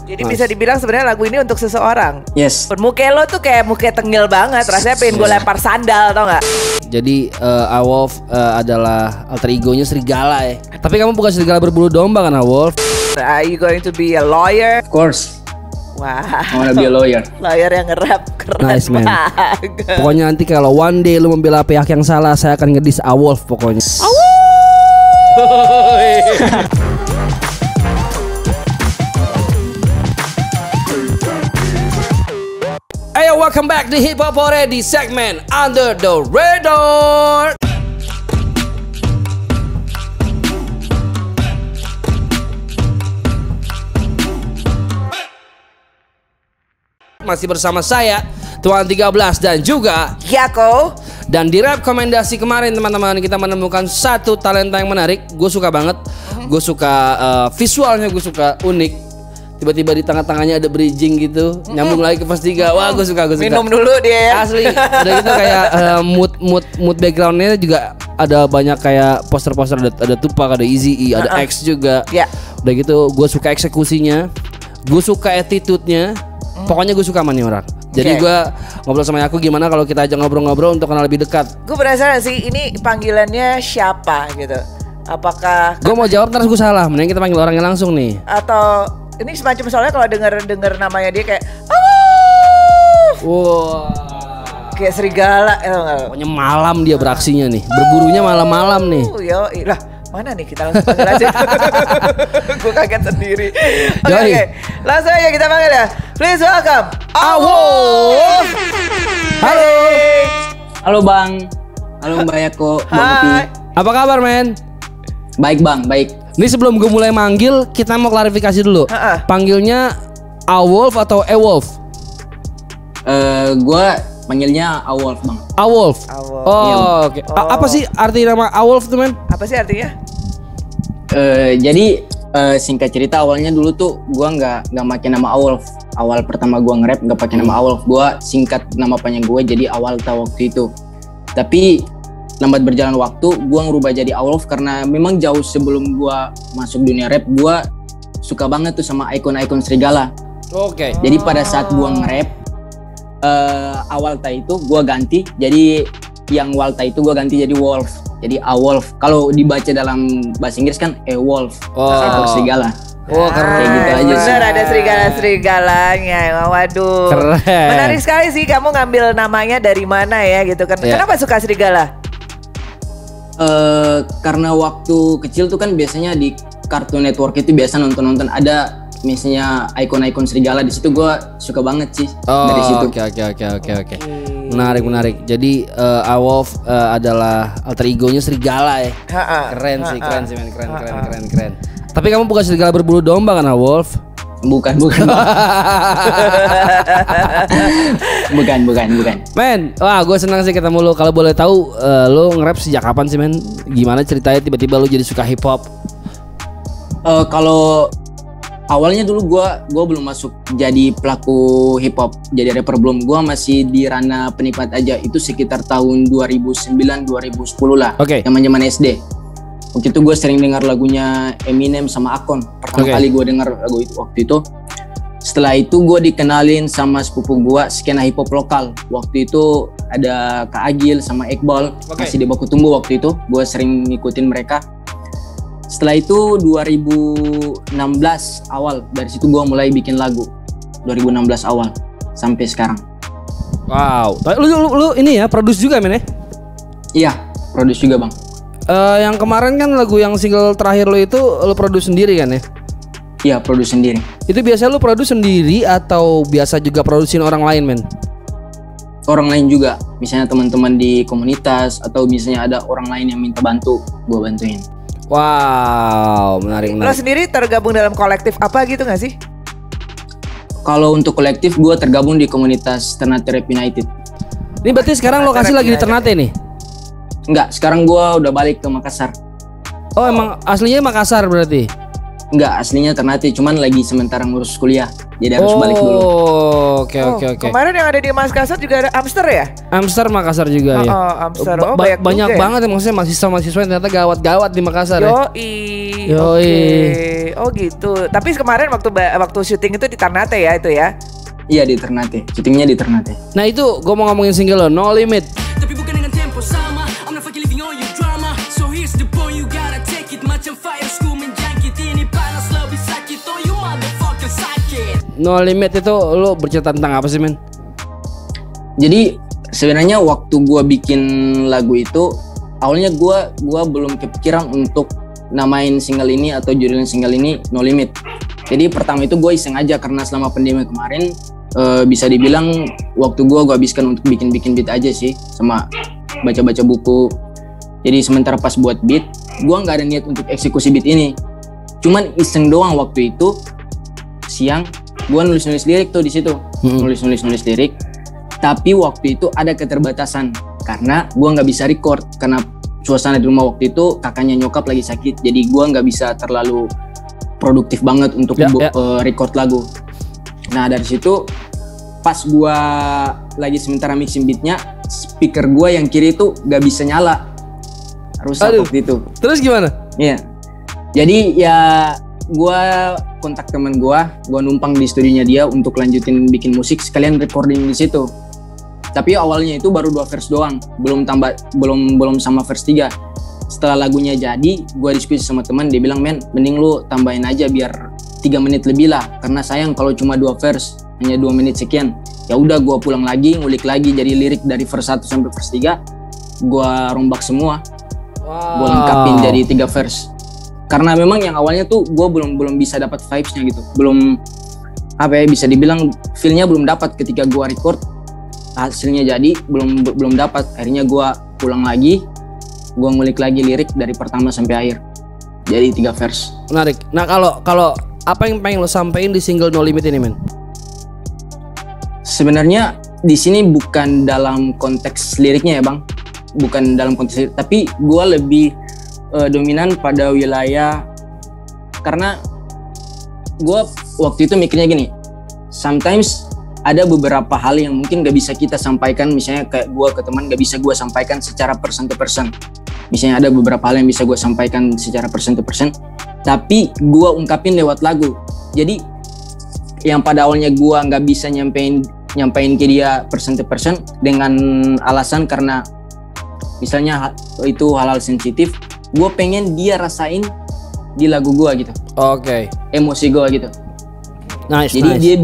Jadi bisa dibilang sebenarnya lagu ini untuk seseorang. Yes. Muka lo tuh kayak muka tengil banget. Rasanya pengen gue lempar sandal, tau gak? Jadi Awolf adalah alter egonya serigala ya. Tapi kamu bukan serigala berbulu domba kan Awolf? Are you going to be a lawyer? Of course. Wah, I wanna be a lawyer. lawyer yang nge-rap keren Nice, man. banget. Pokoknya nanti kalau one day lu membela pihak yang salah, saya akan ngedis Awolf pokoknya. Ayo, welcome back to Hip Hop Already segment Under the Radar. Masih bersama saya Tuan 13 dan juga Yako. dan di rekomendasi kemarin teman-teman kita menemukan satu talenta yang menarik. Gue suka banget. Gue suka visualnya, gue suka unik. Tiba-tiba di tengah-tengahnya ada bridging gitu, nyambung lagi ke pas 3. Wah, gue suka. Minum dulu dia ya. Asli. Udah gitu kayak mood backgroundnya juga ada banyak kayak poster-poster, ada Tupac, ada Eazy-E, ada X juga. Ya. Udah gitu gue suka eksekusinya, gue suka attitude-nya. Pokoknya gue suka sama nih orang. Jadi gue ngobrol sama aku, gimana kalau kita ajak ngobrol-ngobrol untuk kenal lebih dekat. Gue penasaran sih, ini panggilannya siapa gitu? Apakah Gue mau jawab terus gue salah, mending kita panggil orangnya langsung nih. atau ini semacam soalnya kalau denger namanya dia kayak Wah, kayak serigala, enggak? pokoknya malam dia beraksinya nih, berburunya malam-malam nih. Yo, lah mana nih, kita langsung panggil aja. Gue kaget sendiri. Oke, langsung aja kita panggil ya. Please welcome Awolf. Halo. Halo Bang. Halo Mbak Yako, Bang Opi. Hai. Apa kabar men? Baik Bang, baik. Nih sebelum gue mulai manggil, kita mau klarifikasi dulu. Panggilnya Awolf atau Ewolf? Gua panggilnya Awolf Bang. Awolf. Awolf. Oh, oke. Apa sih arti nama Awolf tuh men? Apa sih artinya? Jadi singkat cerita awalnya dulu tuh gua nggak pakai nama Awolf. Awal pertama gua nge-rap nggak pakai nama Awolf. Gua singkat nama panjang gue jadi Awalta waktu itu. Tapi lambat berjalan waktu gua ngerubah jadi Awolf karena memang jauh sebelum gua masuk dunia rap gua suka banget tuh sama ikon-ikon serigala. Oke. Jadi pada saat gua nge-rap Awalta itu gua ganti, jadi yang Walta itu gua ganti jadi Wolf. Jadi Awolf. Kalau dibaca dalam bahasa Inggris kan Wolf, seekor serigala. Oh, keren. Kayak gitu aja sih. Bener, ada serigala-serigalanya. Waduh. Keren. Menarik sekali sih kamu ngambil namanya dari mana ya gitu kan. Iya. Kenapa suka serigala? Karena waktu kecil tuh kan biasanya di Cartoon Network itu biasa nonton ada misalnya ikon-ikon serigala, di situ gue suka banget sih dari situ. Oke. Menarik. Jadi Awolf adalah alter egonya serigala ya. Keren sih men, keren. Tapi kamu bukan serigala berbulu domba kan Awolf? Bukan. bukan. Men, wah gue senang sih ketemu lo. Kalau boleh tahu lo nge-rap sejak kapan sih men? Gimana ceritanya tiba-tiba lo jadi suka hip hop? Kalau awalnya dulu gue belum masuk jadi pelaku hip hop, jadi rapper belum. Gue masih di ranah penikmat aja. Itu sekitar tahun 2009-2010 lah. Oke. Zaman SD. Waktu itu gue sering dengar lagunya Eminem sama Akon. Pertama kali gue dengar lagu itu waktu itu. Setelah itu gue dikenalin sama sepupu gue skena hip hop lokal. Waktu itu ada Kak Agil sama Iqbal, masih di Bakutumbu waktu itu. Gue sering ngikutin mereka. Setelah itu 2016 awal, dari situ gue mulai bikin lagu. 2016 awal sampai sekarang. Wow. Lu ini ya produce juga men ya? Iya, produce juga bang. Yang kemarin kan lagu yang single terakhir lo itu lo produce sendiri kan ya? Iya, produce sendiri. Itu biasa lo produce sendiri atau biasa juga produsin orang lain men? Orang lain juga, misalnya teman-teman di komunitas atau misalnya ada orang lain yang minta bantu, gue bantuin. Wow, menarik. Lo sendiri tergabung dalam kolektif apa gitu gak sih? Kalau untuk kolektif gue tergabung di komunitas Ternate Rap United. Ini berarti sekarang lokasi lagi di Ternate nih? Enggak, sekarang gue udah balik ke Makassar. Oh emang aslinya Makassar berarti? Enggak, aslinya Ternate, cuman lagi sementara ngurus kuliah, jadi harus balik dulu. Oke. Kemarin yang ada di Makassar juga ada Amster ya? Amster Makassar juga ya? Amster, banyak banget ya maksudnya mahasiswa-mahasiswa yang ternyata gawat-gawat di Makassar ya? Yoi. Oh gitu. Tapi kemarin waktu syuting itu di Ternate ya itu ya? Iya di Ternate, syutingnya di Ternate. Nah itu gue mau ngomongin single lo, No Limit. Tapi bukan dengan tempo sama. I'm not fucking living on your drama. So here's the point, you gotta take it. Macam fire school menjangkit. Ini panas lebih sakit. Oh you motherfucker sakit. No Limit itu lo bercerita tentang apa sih men? Jadi sebenarnya waktu gue bikin lagu itu, awalnya gue belum kepikiran untuk namain single ini atau judulin single ini No Limit. Jadi pertama itu gue iseng aja karena selama pandemi kemarin bisa dibilang waktu gue habiskan untuk bikin beat aja sih, sama baca-baca buku. Jadi sementara pas buat beat, gue nggak ada niat untuk eksekusi beat ini. Cuman iseng doang waktu itu siang, gue nulis lirik tuh di situ, nulis lirik. Tapi waktu itu ada keterbatasan karena gue nggak bisa record karena suasana di rumah waktu itu kakaknya nyokap lagi sakit, jadi gue nggak bisa terlalu produktif banget untuk record lagu. Nah dari situ pas gue lagi sementara mixing beatnya, speaker gue yang kiri itu nggak bisa nyala, rusak waktu itu. Terus gimana? Iya, jadi ya gue kontak teman gue numpang di studionya dia untuk lanjutin bikin musik sekalian recording di situ. Tapi awalnya itu baru 2 verse doang, belum sama verse 3. Setelah lagunya jadi, gue diskusi sama teman, dia bilang, men, mending lu tambahin aja biar 3 menit lebih lah, karena sayang kalau cuma 2 verse, hanya 2 menit sekian. Ya udah, gue pulang lagi, ngulik lagi, jadi lirik dari verse 1 sampai verse 3, gue rombak semua, gue lengkapin jadi 3 verse. Karena memang yang awalnya tuh gue belum bisa dapat vibes-nya gitu, belum bisa dibilang feel-nya belum dapat ketika gue record. Hasilnya jadi belum dapat, akhirnya gue pulang lagi, gue ngulik lagi lirik dari pertama sampai akhir, jadi 3 verse. Menarik. Nah kalau apa yang pengen lo sampein di single No Limit ini men? Sebenarnya di sini bukan dalam konteks liriknya ya bang, bukan dalam konteks lirik, tapi gue lebih dominan pada wilayah, karena gue waktu itu mikirnya gini, sometimes ada beberapa hal yang mungkin gak bisa kita sampaikan, misalnya kayak gue ke teman gak bisa gue sampaikan secara person to person. Misalnya ada beberapa hal yang bisa gue sampaikan secara person to person, tapi gue ungkapin lewat lagu. Jadi yang pada awalnya gue gak bisa nyampein ke dia person to person dengan alasan karena misalnya itu hal-hal sensitif, gue pengen dia rasain di lagu gue gitu. Oke. Emosi gue gitu. Nice. Jadi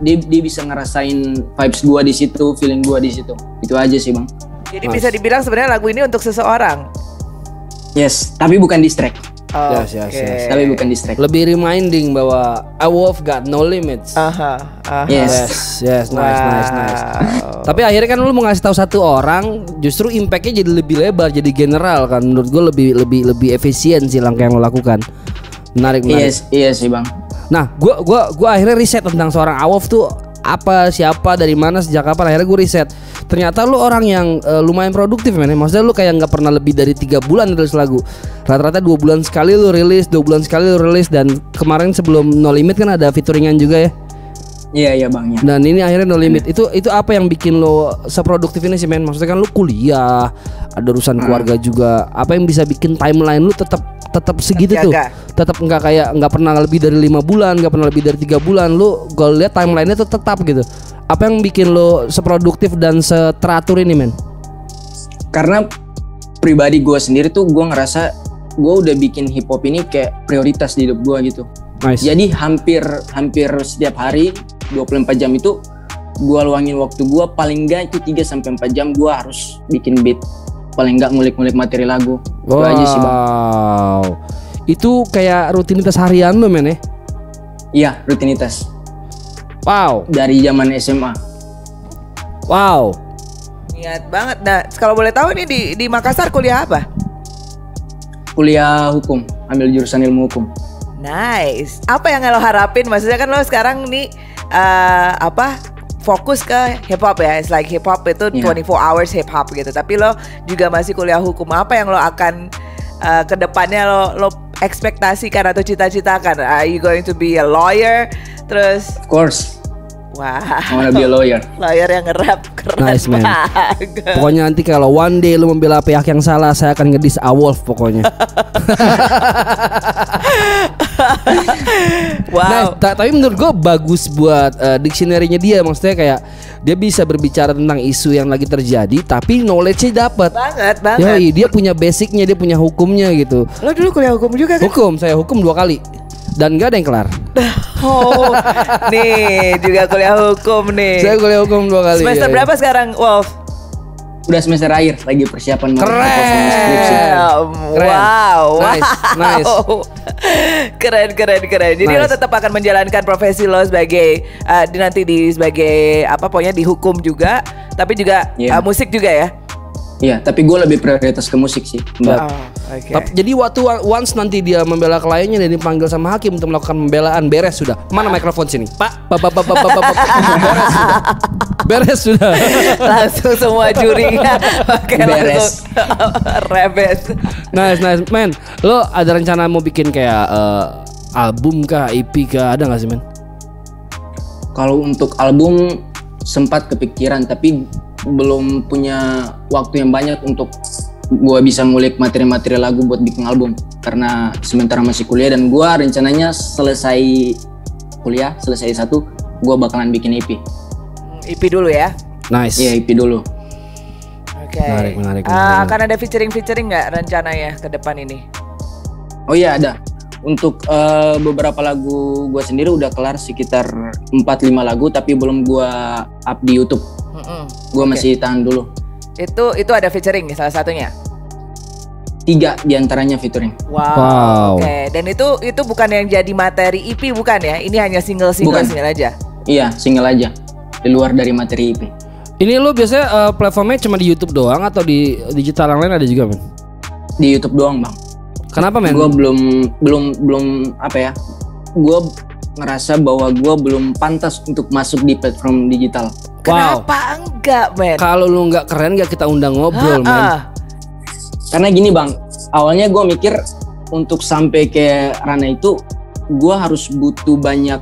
dia bisa ngerasain vibes gua di situ, feeling gua di situ. Itu aja sih bang. Jadi bisa dibilang sebenarnya lagu ini untuk seseorang. Yes, tapi bukan diss track. Yes. Tapi bukan diss track. Lebih reminding bahwa I Wolf got no limits. Yes. Nice. Tapi akhirnya kan lu mau ngasih tahu satu orang, justru impactnya jadi lebih lebar, jadi general kan. Menurut gue lebih efisien sih langkah yang lo lakukan. Menarik. Iya sih bang. Nah, gua akhirnya riset tentang seorang Awolf tuh apa, siapa, dari mana, sejak kapan. Akhirnya gue riset. Ternyata lu orang yang lumayan produktif men. Maksudnya lu kayak nggak pernah lebih dari 3 bulan rilis lagu. Rata-rata 2 bulan sekali lu rilis, 2 bulan sekali lu rilis. Dan kemarin sebelum No Limit kan ada featuringan juga ya. Iya bang ya. Dan ini akhirnya No Limit. Itu apa yang bikin lo seproduktif ini sih men? Maksudnya kan lu kuliah, ada urusan keluarga juga. Apa yang bisa bikin timeline lu tetap segitu tuh, tetap nggak pernah lebih dari 5 bulan, nggak pernah lebih dari 3 bulan. Lu gue lihat timelinenya tuh tetap gitu. Apa yang bikin lo seproduktif dan seteratur ini men? Karena pribadi gue sendiri tuh gue ngerasa gue udah bikin hip hop ini kayak prioritas di hidup gue gitu. Nice. Jadi hampir setiap hari 24 jam itu gue luangin waktu gue, paling enggak itu 3-4 jam gue harus bikin beat, paling enggak ngulik-ngulik materi lagu. Itu aja sih bang. Itu kayak rutinitas harian lo men ya? Iya, rutinitas. Wow. Dari zaman SMA. Wow. Niat banget. Nah, kalau boleh tahu ini di Makassar kuliah apa? Kuliah hukum, ambil jurusan ilmu hukum. Nice. Apa yang lo harapin? Maksudnya kan lo sekarang nih fokus ke hip hop ya. It's like hip hop itu 24 hours hip hop gitu. Tapi lo juga masih kuliah hukum. Apa yang lo akan ke depannya lo ekspektasikan atau cita-citakan? Are you going to be a lawyer? Terus Of course. Wah. I wanna be a lawyer. Lawyer yang nge-rap keren Nice, man. banget. Pokoknya nanti kalau one day lu membela pihak yang salah, saya akan ngedis Awolf pokoknya. Wow. Nah, tapi menurut gue bagus buat dictionary-nya dia. Maksudnya kayak dia bisa berbicara tentang isu yang lagi terjadi, tapi knowledge-nya dapat. Banget. Yoi, dia punya basicnya, dia punya hukumnya gitu. Lo dulu kuliah hukum juga kan? Hukum, saya hukum 2 kali dan gak ada yang kelar. Oh, nih juga kuliah hukum nih. Saya kuliah hukum 2 kali. Semester ya. berapa sekarang, Wolf? Udah semester akhir, lagi persiapan mau Keren. skripsi. Keren. Wow. Nice. Keren. Jadi lo Nice. tetap akan menjalankan profesi lo sebagai sebagai apa pokoknya di hukum juga, tapi juga Iya. musik juga ya. Iya, tapi gue lebih prioritas ke musik sih, Mbak. Oke. Jadi waktu once nanti dia membela kliennya dan dipanggil sama hakim untuk melakukan pembelaan, beres sudah. Mana mikrofon sini? Pak. Beres sudah. Langsung semua jurinya pakai Beres. langsung rebes. Nice, man. Lo ada rencana mau bikin kayak album kah, EP kah? Ada nggak sih, man? Kalau untuk album sempat kepikiran, tapi belum punya waktu yang banyak untuk gue bisa ngulik materi-materi lagu buat bikin album, karena sementara masih kuliah dan gue rencananya selesai kuliah, selesai 1, gue bakalan bikin EP. EP dulu ya. Nice. Iya, EP dulu. Oke. Menarik. Akan ada featuring nggak rencananya ke depan ini? Oh iya, ada. Untuk beberapa lagu gue sendiri udah kelar sekitar 4-5 lagu, tapi belum gue up di YouTube. Gue masih tahan dulu. Itu ada featuring salah satunya. 3 diantaranya featuring. Wow. Oke. Dan itu bukan yang jadi materi EP bukan ya? Ini hanya single Bukan. aja. Iya, single aja. Di luar dari materi EP. Ini lo biasanya platformnya cuma di YouTube doang atau di digital yang lain ada juga, man? Di YouTube doang, Bang. Kenapa, man? Gue belum apa ya? Gue ngerasa bahwa gue belum pantas untuk masuk di platform digital. Wow. Kenapa enggak, men? Kalau lu nggak keren gak kita undang ngobrol, man. Karena gini, Bang, awalnya gue mikir untuk sampai ke ranah itu gue harus butuh banyak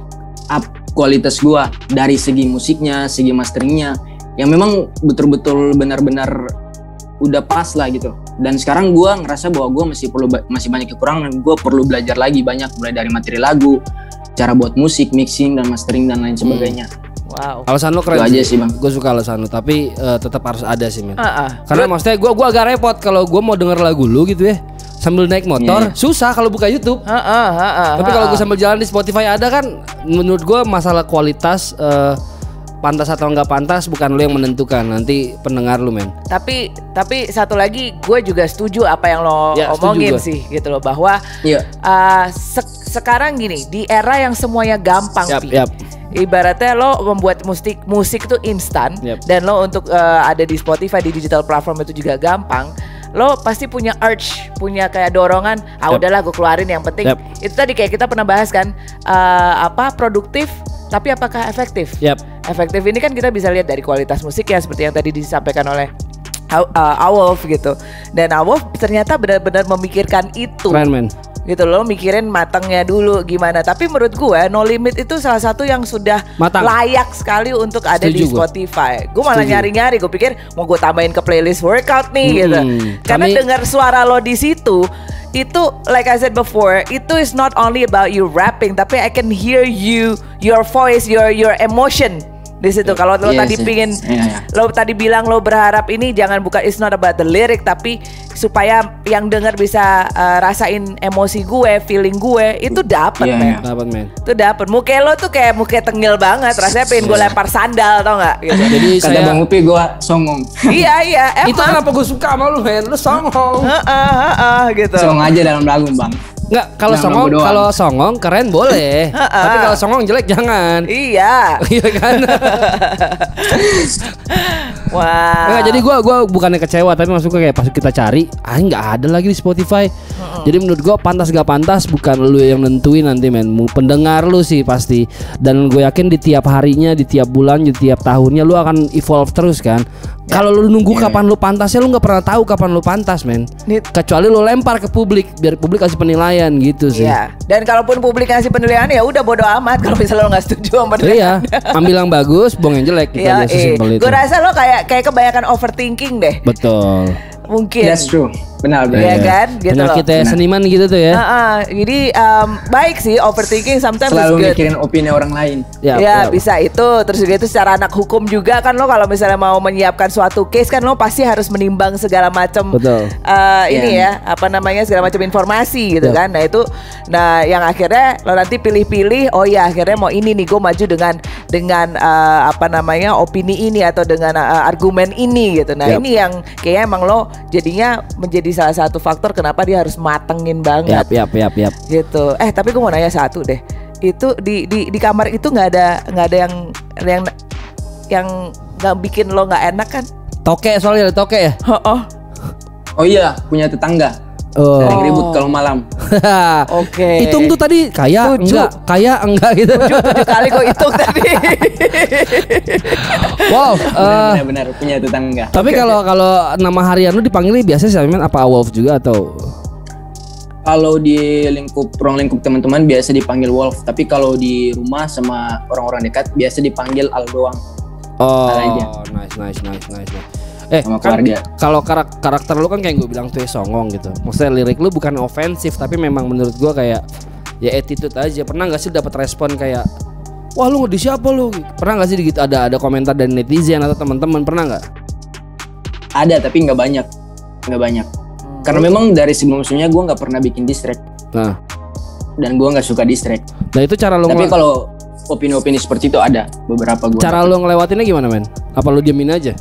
up kualitas gue dari segi musiknya, segi masteringnya, yang memang betul-betul benar-benar udah pas lah gitu. Dan sekarang gue ngerasa bahwa gue masih banyak kekurangan. Gue perlu belajar lagi banyak, mulai dari materi lagu, cara buat musik, mixing dan mastering dan lain sebagainya. Wow. Alasan lo keren Itu aja sih, Bang. Gue suka alasan lo, tapi tetap harus ada sih, men. Karena Lu- maksudnya gue agak repot kalau gue mau denger lagu lu gitu ya sambil naik motor, Iya. susah kalau buka YouTube. Tapi kalau gue sambil jalan di Spotify ada kan, menurut gue masalah kualitas pantas atau nggak pantas bukan lu yang menentukan, nanti pendengar lu, men. Tapi satu lagi gue juga setuju apa yang lo Ya, setuju omongin gua. sih gitu loh, bahwa Iya. sekarang gini di era yang semuanya gampang, Yap, Pi. yap. Ibaratnya lo membuat musik itu instan, Yap. dan lo untuk ada di Spotify, di digital platform itu juga gampang. Lo pasti punya urge, punya kayak dorongan, Yap. udahlah gue keluarin, yang penting Yap. itu tadi kayak kita pernah bahas kan, produktif tapi apakah efektif? Yap. Efektif ini kan kita bisa lihat dari kualitas musik ya, seperti yang tadi disampaikan oleh Awolf gitu. Dan Awolf ternyata benar-benar memikirkan itu. Keren, men. Gitu loh, mikirin matangnya dulu gimana. Tapi menurut gue No Limit itu salah satu yang sudah Matang. layak sekali untuk ada di Setuju gua. Spotify. Gue malah Setuju. nyari-nyari, gue pikir mau gue tambahin ke playlist workout nih gitu. Karena Kami- dengar suara lo di situ itu, like I said before, itu is not only about you rapping, tapi I can hear you, your voice, your emotion di situ. Kalau lo Iya tadi sih. pingin, Iya. lo tadi bilang lo berharap ini jangan bukan, it's not about the lyric, tapi supaya yang denger bisa rasain emosi gue, feeling gue, itu dapet, Iya, men. iya. Dapat, men. Itu dapet. Muka lo tuh kayak muka tengil banget, rasanya pengen gue lempar sandal, tau nggak? Gitu. Jadi Kata saya Bang Upi gue songong. Iya, emang. itu kenapa gue suka sama lu, men. Lu songong. Gitu. Songong aja dalam lagu, Bang. Nggak, kalau Nah, songong, lagu doang. kalau songong keren boleh. Tapi kalau songong jelek jangan. Iya. Iya kan? Wah. Nggak, jadi gue bukannya kecewa, tapi maksudnya kayak pas kita cari, nggak ada lagi di Spotify. Jadi menurut gue pantas gak pantas bukan lu yang nentuin nanti, men. Pendengar lu sih pasti. Dan gue yakin di tiap harinya, di tiap bulan, di tiap tahunnya lu akan evolve terus kan. Kalau lu nunggu kapan lu pantasnya, lu nggak pernah tahu kapan lu pantas, men. Kecuali lu lempar ke publik, biar publik kasih penilaian gitu sih. Iya. Dan kalaupun publik kasih penilaian ya udah bodo amat kalau misalnya lo nggak setuju sama penilaian. Iya, ambil yang bagus, buang yang jelek gitu aja, sesimpel itu. Gue rasa lo kayak kebanyakan overthinking deh. Betul. Mungkin. That's true. Benar. Iya kan? Gitu loh. Penyakitnya seniman gitu tuh ya. Jadi baik sih overthinking sometimes Selalu is good. mikirin opini orang lain. Ya bisa itu. Terus juga itu secara anak hukum juga kan lo kalau misalnya mau menyiapkan suatu case kan lo pasti harus menimbang segala macam ini ya apa namanya segala macam informasi gitu kan. Nah itu yang akhirnya lo nanti pilih-pilih. Oh ya akhirnya mau ini nih gue maju dengan apa namanya opini ini atau dengan argumen ini gitu. Nah ini yang kayaknya emang lo jadinya menjadi salah satu faktor kenapa dia harus matengin banget. Yap. Gitu. Tapi gue mau nanya satu deh. Itu di kamar itu nggak ada yang nggak bikin lo nggak enak kan? Toke soalnya ada toke ya. Oh iya, punya tetangga. Sering ribut kalau malam. Oke. Hitung tuh tadi kaya enggak gitu. 7 kali kok hitung tadi. Wow. Benar punya tetangga. Tapi kalau nama harian lu dipanggilnya biasanya siapa, men? Apa Wolf juga atau? Kalau di ruang lingkup teman-teman biasa dipanggil Wolf, tapi kalau di rumah sama orang-orang dekat biasa dipanggil Al doang. Nice. Sama keluarga. Kalau karakter lu kan kayak gue bilang tuh songong gitu. Maksudnya lirik lu bukan ofensif, tapi memang menurut gue kayak ya attitude aja. Pernah nggak sih dapat respon kayak wah lu ngedi siapa lu? Pernah nggak sih gitu ada komentar dari netizen atau teman-teman, pernah nggak? Ada tapi nggak banyak. Karena memang dari sebelum-sebelumnya gue nggak pernah bikin distract. Nah. Dan gue nggak suka distract. Nah itu cara lu. Tapi kalau opini-opini seperti itu ada beberapa gue. Cara lu ngelewatinnya gimana, men? Apa lu diamin aja?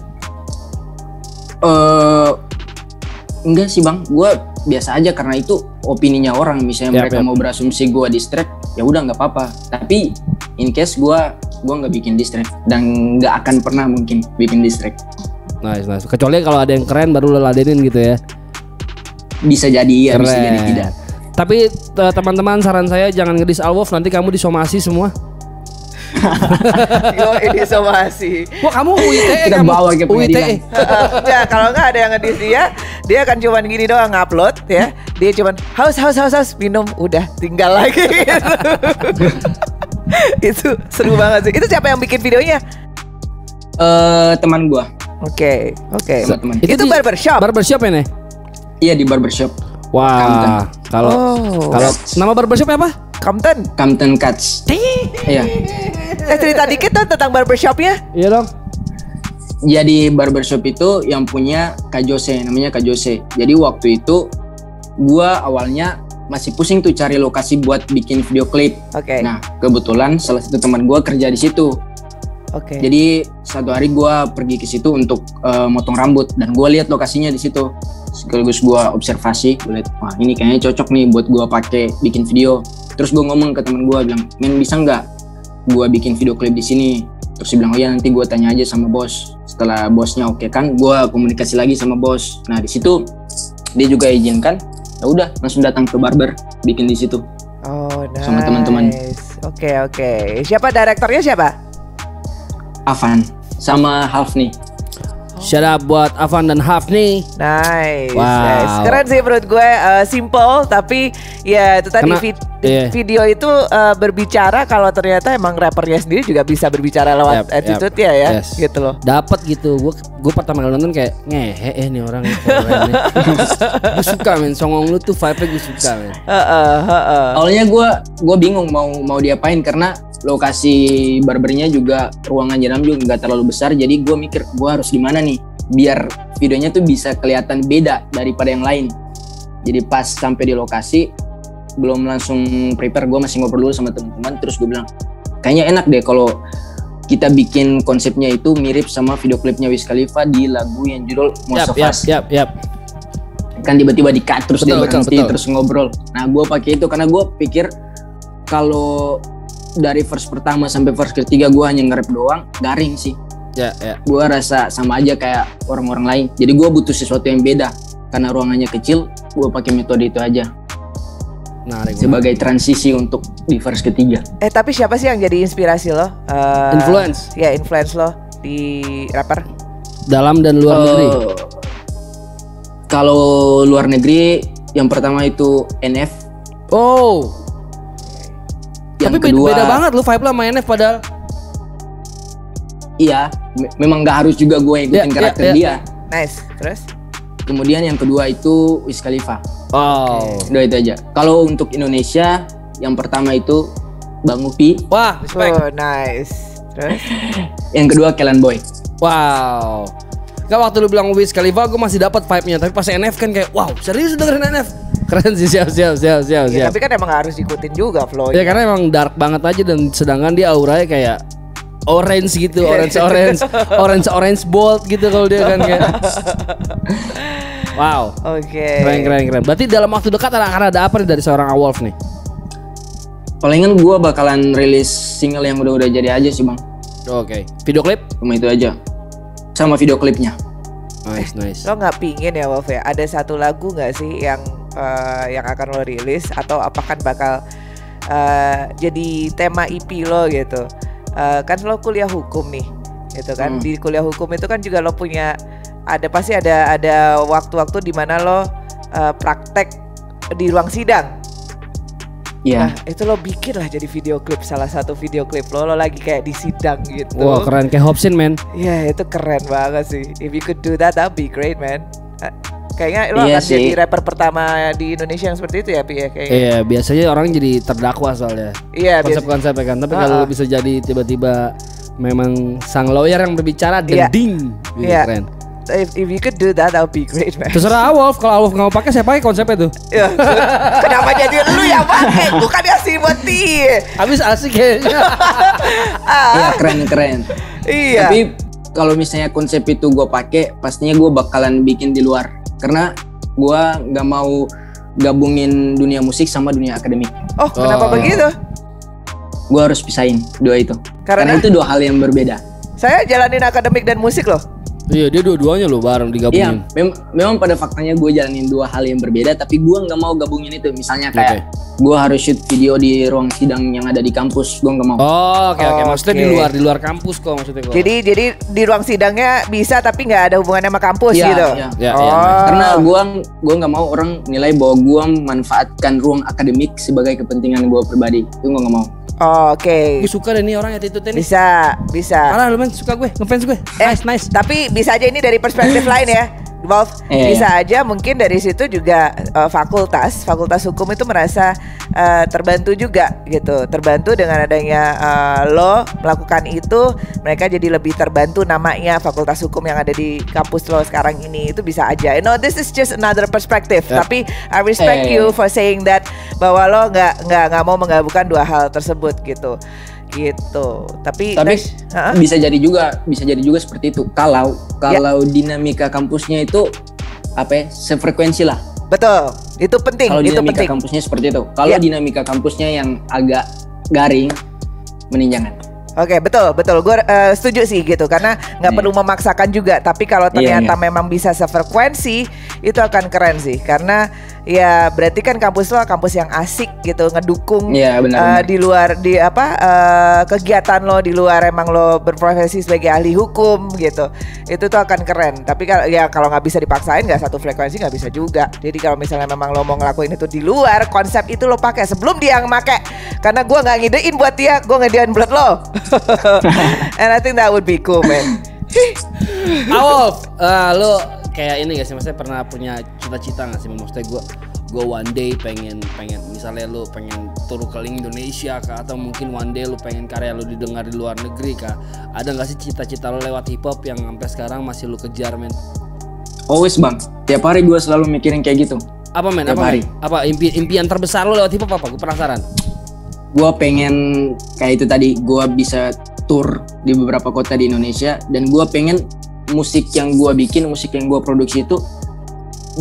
Enggak sih bang, gue biasa aja karena itu opininya orang. Misalnya mereka mau berasumsi gue distract, ya udah nggak apa-apa. Tapi in case gue nggak bikin distract dan nggak akan pernah mungkin bikin distract. Nice. Kecuali kalau ada yang keren baru lo ladenin gitu ya. Bisa jadi iya, bisa jadi tidak. Tapi teman-teman saran saya jangan ngedis Alwolf, nanti kamu disomasi semua. Yo ini somasi. Wah kamu UITE kita kamu bawa ke pengadilan. Ya kalau nggak ada yang ngedis dia akan cuman gini doang ngupload ya. Dia cuman haus minum udah tinggal lagi. Itu seru banget sih. Itu siapa yang bikin videonya? Teman gua. Oke. Itu barbershop ya nih? Iya di barbershop. Wah, kalau nama barbershop apa? Compton Cuts. Iya. Cerita dikit dong tentang barbershopnya. Iya dong. Jadi barbershop itu yang punya Kak Jose, namanya Kak Jose. Jadi waktu itu gua awalnya masih pusing tuh cari lokasi buat bikin video klip. Oke. Nah, kebetulan salah satu teman gua kerja di situ. Oke. Jadi satu hari gua pergi ke situ untuk motong rambut dan gua lihat lokasinya di situ. Sekaligus gua observasi, gua lihat wah ini kayaknya cocok nih buat gua pakai bikin video. Terus gua ngomong ke teman gua bilang, "Men, bisa nggak gua bikin video klip di sini?" Terus dia bilang, "Oh ya, nanti gua tanya aja sama bos." Setelah bosnya oke kan, gua komunikasi lagi sama bos. Nah, di situ dia juga izinkan. Ya udah, langsung datang ke barber bikin di situ. Oh, nice. Sama teman-teman. Oke. Siapa direkturnya siapa? Avan sama Hafni. Shout out buat Avan dan Hafni. Nice. Wow. Nice. Keren sih menurut gue, simple tapi ya itu tadi video itu berbicara kalau ternyata emang rappernya sendiri juga bisa berbicara lewat attitude ya gitu loh. Dapat gitu. Gue pertama kali nonton kayak ngehe nih orang gue suka men, songong lu tuh vibe-nya gue suka men. Awalnya gue bingung mau diapain karena lokasi barbernya juga ruangan dalam juga nggak terlalu besar, jadi gue mikir gue harus di mana nih biar videonya tuh bisa kelihatan beda daripada yang lain. Jadi pas sampai di lokasi belum langsung prepare, gue masih ngobrol dulu sama teman-teman, terus gue bilang kayaknya enak deh kalau kita bikin konsepnya itu mirip sama video klipnya Wiz Khalifa di lagu yang judul Most of Us. Kan tiba-tiba di-cut terus dia berhenti terus ngobrol. Nah gue pakai itu karena gue pikir kalau dari verse pertama sampai verse ketiga gue hanya nge-rap doang, garing sih. Gue rasa sama aja kayak orang-orang lain. Jadi gue butuh sesuatu yang beda. Karena ruangannya kecil, gue pakai metode itu aja. Sebagai transisi untuk di verse ketiga. Tapi siapa sih yang jadi inspirasi lo? Influence? Ya influence lo di rapper. Dalam dan luar negeri. Kalau luar negeri yang pertama itu NF. Oh. Yang Tapi kedua, beda banget lu vibe lah sama NF padahal. Iya, memang gak harus juga gue ikutin karakter dia. Nice. Terus? Kemudian yang kedua itu Wiz Khalifa. Wow. Udah itu aja. Kalau untuk Indonesia yang pertama itu Bang Upi. Wah, respect. Oh, nice. Terus? Yang kedua Kelan Boy. Wow. Gak waktu lu bilang Wiz Khalifa gue masih dapat vibe-nya, tapi pas NF kan kayak wow, serius dengerin NF. Keren sih, siap. Ya, tapi kan emang harus ikutin juga flow. Ya karena emang dark banget aja dan sedangkan dia auranya kayak orange gitu, orange bold gitu kalau dia kan kayak. Wow. Oke. Keren. Berarti dalam waktu dekat akan ada apa nih dari seorang Awolf nih? Palingan gue bakalan rilis single yang udah jadi aja sih bang. Oke. Video klip? Cuma itu aja. Sama video klipnya. Nice. Lo nggak pingin ya Wolf ya? Ada satu lagu nggak sih yang akan lo rilis atau apakah bakal jadi tema EP lo gitu? Kan lo kuliah hukum nih, gitu kan? Di kuliah hukum itu kan juga lo punya pasti ada waktu-waktu di mana lo praktek di ruang sidang. Iya. Nah, itu lo bikin lah jadi video klip, salah satu video klip lo lagi kayak di sidang gitu. Wah, keren kayak Hobson, man. Iya, itu keren banget sih. If you could do that be great, man. Kayaknya lo Iya akan sih. jadi rapper pertama di Indonesia yang seperti itu ya, Pi ya kayaknya. Iya, biasanya orang jadi terdakwa soalnya. Iya, Konsep-konsepnya kan. Tapi kalau bisa jadi tiba-tiba memang sang lawyer yang berbicara Iya. ding. Iya. Keren. If you could do that would be great, man. Terserah Awolf, kalau Awolf nggak mau pakai saya pakai konsepnya tuh. Ya, kenapa jadi lu yang pakai? Bukan kasih buat dia. Habis asik kayaknya. Iya keren. Iya. Tapi kalau misalnya konsep itu gue pakai, pastinya gue bakalan bikin di luar. Karena gue nggak mau gabungin dunia musik sama dunia akademik. Oh, kenapa begitu? Gue harus pisahin dua itu. Karena itu dua hal yang berbeda. Saya jalanin akademik dan musik loh. Iya, dia dua-duanya loh bareng digabungin. Iya, memang pada faktanya gue jalanin dua hal yang berbeda, tapi gue nggak mau gabungin itu. Misalnya kayak gue harus shoot video di ruang sidang yang ada di kampus, gue nggak mau. Oh, oke. Maksudnya di luar kampus kok maksudnya kok. Jadi di ruang sidangnya bisa tapi nggak ada hubungannya sama kampus gitu. Iya. Karena gue nggak mau orang nilai bahwa gue memanfaatkan ruang akademik sebagai kepentingan gue pribadi. Itu gue nggak mau. Oke. Gue suka deh nih orang attitude-nya nih. Bisa. Parah lu men, suka gue, ngefans gue. Nice. Tapi bisa aja ini dari perspektif lain ya. Wolf, bisa aja mungkin dari situ juga fakultas hukum itu merasa terbantu juga gitu, terbantu dengan adanya lo melakukan itu, mereka jadi lebih terbantu namanya fakultas hukum yang ada di kampus lo sekarang ini, itu bisa aja. You know, this is just another perspective. Tapi I respect you for saying that bahwa lo nggak mau menggabungkan dua hal tersebut gitu. Tapi bisa jadi juga seperti itu kalau dinamika kampusnya itu sefrekuensi lah. Betul, itu penting. Kalau dinamika kampusnya seperti itu, kalau dinamika kampusnya yang agak garing, mending jangan. Oke, betul, gue setuju sih gitu, karena nggak perlu memaksakan juga. Tapi kalau ternyata memang bisa sefrekuensi, itu akan keren sih, karena ya berarti kan kampus lo kampus yang asik gitu, ngedukung di luar kegiatan lo di luar emang lo berprofesi sebagai ahli hukum gitu, itu tuh akan keren. Tapi kalau nggak bisa dipaksain, nggak satu frekuensi nggak bisa juga. Jadi kalau misalnya memang lo mau ngelakuin itu di luar konsep itu, lo pakai sebelum dia yang make, karena gue nggak ngidein buat dia, gue ngedein buat lo. And I think that would be cool, man. Awolf, lo kayak ini gak sih, maksudnya pernah punya cita-cita gak sih? Maksudnya gue one day pengen misalnya lo pengen tur keliling Indonesia kah, atau mungkin one day lo pengen karya lo didengar di luar negeri kah? Ada gak sih cita-cita lo lewat hip hop yang sampai sekarang masih lo kejar, men? Always bang, tiap hari gue selalu mikirin kayak gitu. Apa men? Tiap hari. Apa impian terbesar lo lewat hip hop apa? Gue penasaran. Gue pengen kayak itu tadi, gue bisa tour di beberapa kota di Indonesia, dan gue pengen musik yang gue bikin, musik yang gue produksi itu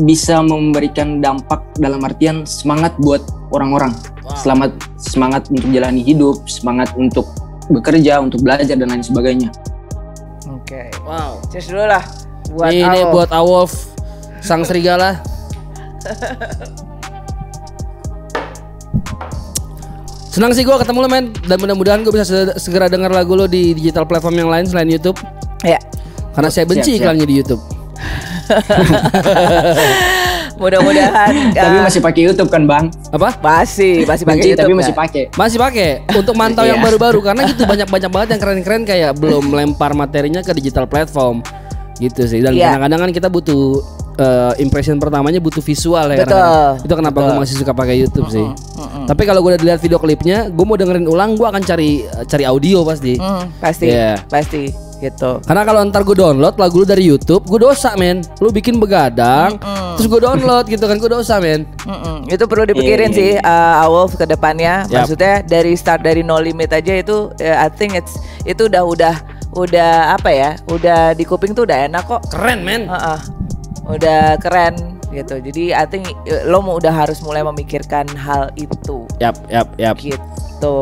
bisa memberikan dampak dalam artian semangat buat orang-orang. Semangat untuk jalani hidup, semangat untuk bekerja, untuk belajar dan lain sebagainya. Oke. Wow. Cheers dulu lah buat ini buat Awolf, sang serigala. Senang sih gue ketemu lo, men, dan mudah-mudahan gue bisa segera dengar lagu lo di digital platform yang lain selain YouTube. Ya. Karena saya benci iklannya di YouTube. Mudah-mudahan. Tapi masih pakai YouTube kan Bang? Apa? Masih pakai Benci, YouTube. tapi kan? masih pakai. Masih pakai untuk mantau yang baru-baru karena gitu banyak banget yang keren-keren kayak belum lempar materinya ke digital platform gitu sih. Dan kadang-kadang kan kita butuh impression pertamanya butuh visual ya. Betul. Itu kenapa gue masih suka pakai YouTube sih. Tapi kalau gue udah lihat video klipnya, gue mau dengerin ulang, gue akan cari audio pasti. Pasti. Yeah. Pasti gitu. Karena kalau ntar gue download lagu lu dari YouTube, gue dosa men. Lu bikin begadang, terus gue download gitu kan, gue dosa men. Itu perlu dipikirin sih Awolf ke depannya. Maksudnya dari start dari No Limit aja itu I think itu udah apa ya? Udah di kuping tuh udah enak kok. Keren men. Udah keren gitu. Jadi I think lo udah harus mulai memikirkan hal itu. Yap. Gitu.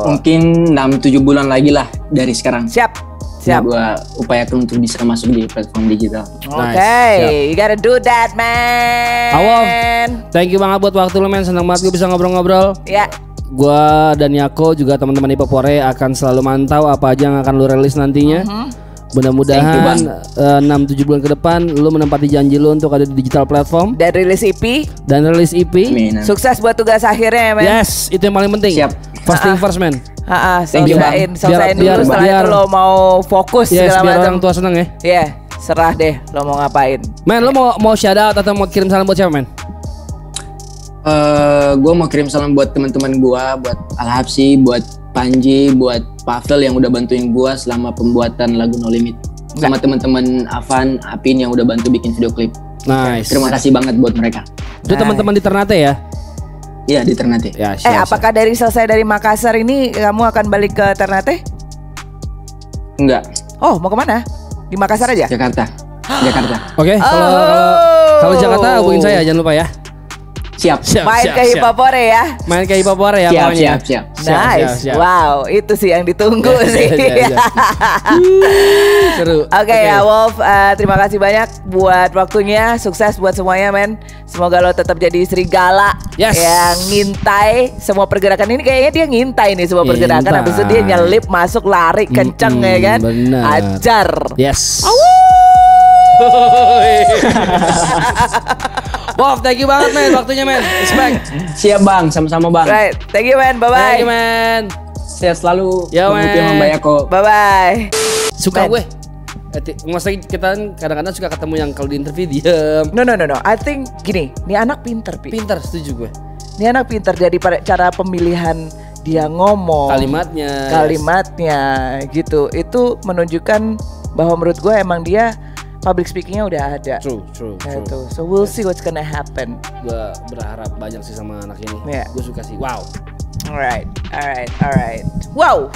Mungkin 6-7 bulan lagi lah dari sekarang. Siap. Gua upayakan untuk bisa masuk di platform digital. Oke, you gotta do that, man. Awolf, thank you banget buat waktu lu men. Senang banget gue bisa ngobrol-ngobrol. Ya. Gua dan Yako juga teman-teman Hip Hop Pore akan selalu mantau apa aja yang akan lu rilis nantinya. Mudah-mudahan 6-7 bulan ke depan lu menempati janji lu untuk ada di digital platform Dan rilis EP. Amin. Sukses buat tugas akhirnya ya, men. Yes, itu yang paling penting. Siap. First thing first, man. Selesaiin dulu. Setelah itu lo mau fokus segala biar macam. orang tua seneng ya. Iya, serah deh lo mau ngapain. Men, lo mau shout out atau mau kirim salam buat siapa, men? Gue mau kirim salam buat teman-teman gue, buat Al-Habsi, buat Panji, buat Pavel yang udah bantuin gue selama pembuatan lagu No Limit. Sama teman-teman Avan, Apin yang udah bantu bikin video klip. Nice. Terima kasih banget buat mereka. Itu teman-teman di Ternate ya? Iya, di Ternate. Ya, siap. Apakah selesai dari Makassar ini kamu akan balik ke Ternate? Enggak. Oh, mau kemana? Di Makassar aja? Jakarta. Oke, kalau Jakarta hubungin saya jangan lupa ya. Siap. Main ke Hip Hop Pore ya. Main ke Hip Hop Pore ya pokoknya. Siap. Nice. Wow, itu sih yang ditunggu sih. Seru. Oke, Awolf, terima kasih banyak buat waktunya. Sukses buat semuanya, men. Semoga lo tetap jadi serigala yang ngintai semua pergerakan ini. Kayaknya dia ngintai nih semua pergerakan. Habis itu dia nyelip masuk lari kenceng ya kan. Bener. Ajar. Yes. Wolf, thank you banget men, waktunya men. Respect. Siap bang, sama-sama bang. Right, thank you man, bye-bye. Thank you man. Sehat selalu. Ya men. Bye-bye. Suka gue. Maksudnya kita kadang-kadang suka ketemu yang kalau di interview diem. No. I think gini, ini anak pinter, Pi. Pinter, setuju gue. Ini anak pinter dari cara pemilihan dia ngomong. Kalimatnya gitu. Itu menunjukkan bahwa menurut gue emang dia public speakingnya udah ada. True. So we'll see what's gonna happen. Gue berharap banyak sih sama anak ini. Yeah. Gue suka sih. Wow. Alright. Wow.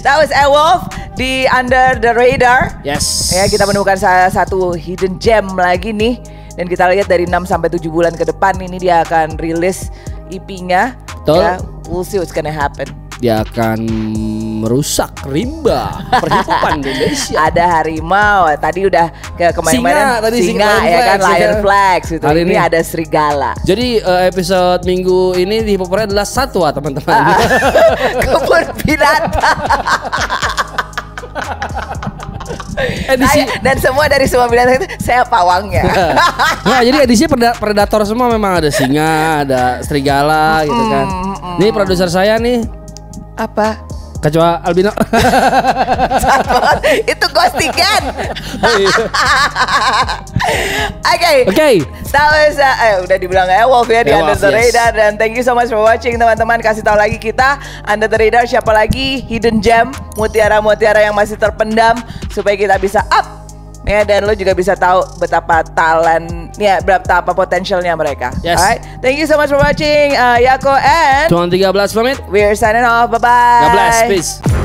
That was Awolf di Under the Radar. Yes. Ya, kita menemukan salah satu hidden gem lagi nih. Dan kita lihat dari 6 sampai 7 bulan ke depan ini dia akan rilis EP-nya. Betul. Ya, we'll see what's gonna happen. Dia akan merusak rimba perhitungan di Indonesia. Ada harimau, tadi udah kemarin-kemarin singa ya kan, Lion Flags gitu. Hari ini ada serigala. Jadi episode minggu ini di Hip Hop Pore adalah satwa teman-teman. Kebun binatang. Edisi dan semua dari semua binatang itu saya pawangnya. Nah, jadi edisi predator semua, memang ada singa, ada serigala gitu kan. Ini produser saya nih. Apa? Kecoa albino. Itu ghostingan. Oke. That was udah dibilang Awolf ya di Under the Radar. Dan thank you so much for watching teman-teman. Kasih tahu lagi kita Under the Radar siapa lagi hidden gem, mutiara-mutiara yang masih terpendam supaya kita bisa up. Ya, dan lo juga bisa tahu betapa betapa potensialnya mereka. Yes. Alright, thank you so much for watching. Yako and Tuan 13 pamit. We're signing off. Bye bye. God bless. Peace.